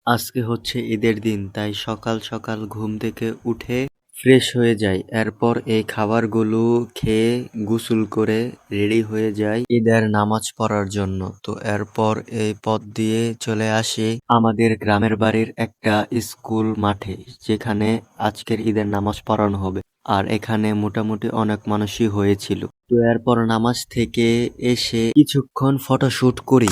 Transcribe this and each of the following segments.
আজকে হচ্ছে ঈদের দিন, তাই সকাল সকাল ঘুম থেকে উঠে ফ্রেশ হয়ে যাই। এরপর এই খাবারগুলো খেয়ে গোসল করে রেডি হয়ে যাই ঈদের নামাজ পড়ার জন্য। তো এরপর এই পথ দিয়ে চলে আসি আমাদের গ্রামের বাড়ির একটা স্কুল মাঠে, যেখানে আজকের ঈদের নামাজ পড়ানো হবে। আর এখানে মোটামুটি অনেক মানুষই হয়েছিল। তো এরপর নামাজ থেকে এসে কিছুক্ষণ ফটোশুট করি।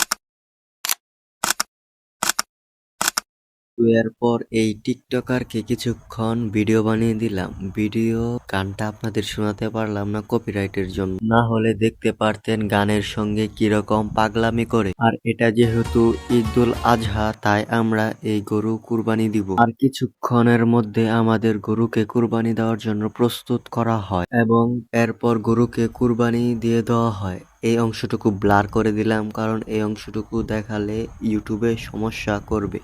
তো এরপর এই টিকটকারকে কিছুক্ষণ ভিডিও বানিয়ে দিলাম। ভিডিও গানটা আপনাদের শোনাতে পারলাম না কপিরাইটের জন্য, না হলে দেখতে পারতেন গানের সঙ্গে কিরকম পাগলামি করে। আর এটা যেহেতু ঈদুল আজহা, তাই আমরা এই গরু কুরবানি দিব। আর কিছুক্ষণের মধ্যে আমাদের গরুকে কুরবানি দেওয়ার জন্য প্রস্তুত করা হয় এবং এরপর গরুকে কুরবানি দিয়ে দেওয়া হয়। এই অংশটুকু ব্লার করে দিলাম, কারণ এই অংশটুকু দেখালে ইউটিউবে সমস্যা করবে,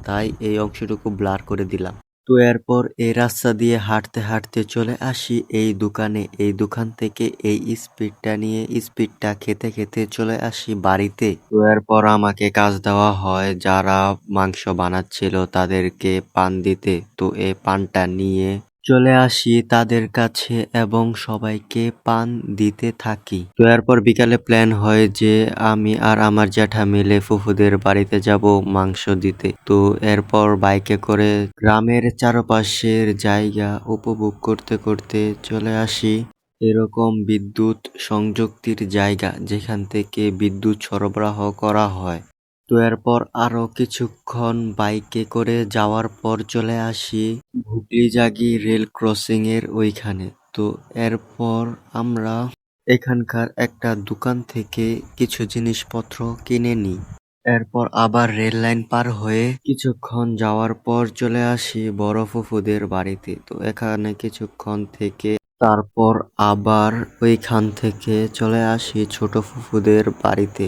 তাই এই অংশটুকু ব্লার করে দিলাম। তো এরপর এই রাস্তা দিয়ে হাঁটতে হাঁটতে চলে আসি এই দোকানে। এই দোকান থেকে এই স্পিডটা নিয়ে স্পিডটা খেতে খেতে চলে আসি বাড়িতে। তো এরপর আমাকে কাজ দেওয়া হয় যারা মাংস বানাচ্ছিল তাদেরকে পান দিতে। তো এই পানটা নিয়ে চলে আসি তাদের কাছে এবং সবাইকে পান দিতে থাকি। তো এরপর বিকালে প্ল্যান হয় যে আমি আর আমার জ্যাঠা মিলে ফুফুদের বাড়িতে যাব মাংস দিতে। তো এরপর বাইকে করে গ্রামের চারপাশের জায়গা উপভোগ করতে করতে চলে আসি এরকম বিদ্যুৎ সংযুক্তির জায়গা, যেখান থেকে বিদ্যুৎ সরবরাহ করা হয়। তো এরপর আরো কিছুক্ষণ বাইকে করে যাওয়ার পর চলে আসি ভুগলিজাগি রেল ক্রসিং এর ওইখানে। তো এরপর আমরা এখানকার একটা দোকান থেকে কিছু জিনিসপত্র কিনে নিই। এরপর আবার রেল লাইন পার হয়ে কিছুক্ষণ যাওয়ার পর চলে আসি বড় ফুফুদের বাড়িতে। তো এখানে কিছুক্ষণ থেকে তারপর আবার ওইখান থেকে চলে আসি ছোট ফুফুদের বাড়িতে।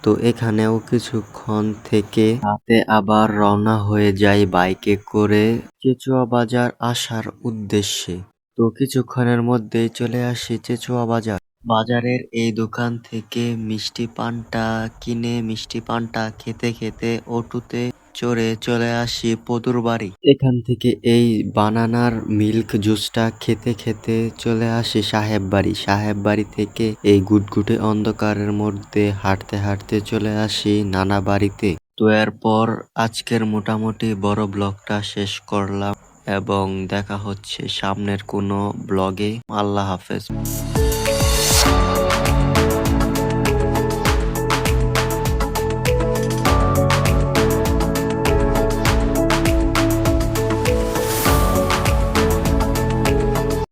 তো এখানেও কিছুক্ষণ থেকে রাতে আবার রওনা হয়ে যাই বাইকে করে চেচুয়া বাজার আসার উদ্দেশ্যে। তো কিছুক্ষণের মধ্যেই চলে আসি চেচুয়া বাজার। বাজারের এই দোকান থেকে মিষ্টি পানটা কিনে মিষ্টি পানটা খেতে খেতে অটোতে চড়ে চলে আসি পদুর বাড়ি। এখান থেকে এই বানানার মিল্ক জুসটা খেতে খেতে চলে আসি সাহেব বাড়ি। সাহেব বাড়ি থেকে এই গুটগুটে অন্ধকারের মধ্যে হাঁটতে হাঁটতে চলে আসি নানা বাড়িতে। তো এরপর আজকের মোটামুটি বড় ব্লগটা শেষ করলাম এবং দেখা হচ্ছে সামনের কোনো ব্লগে। আল্লাহ হাফেজ।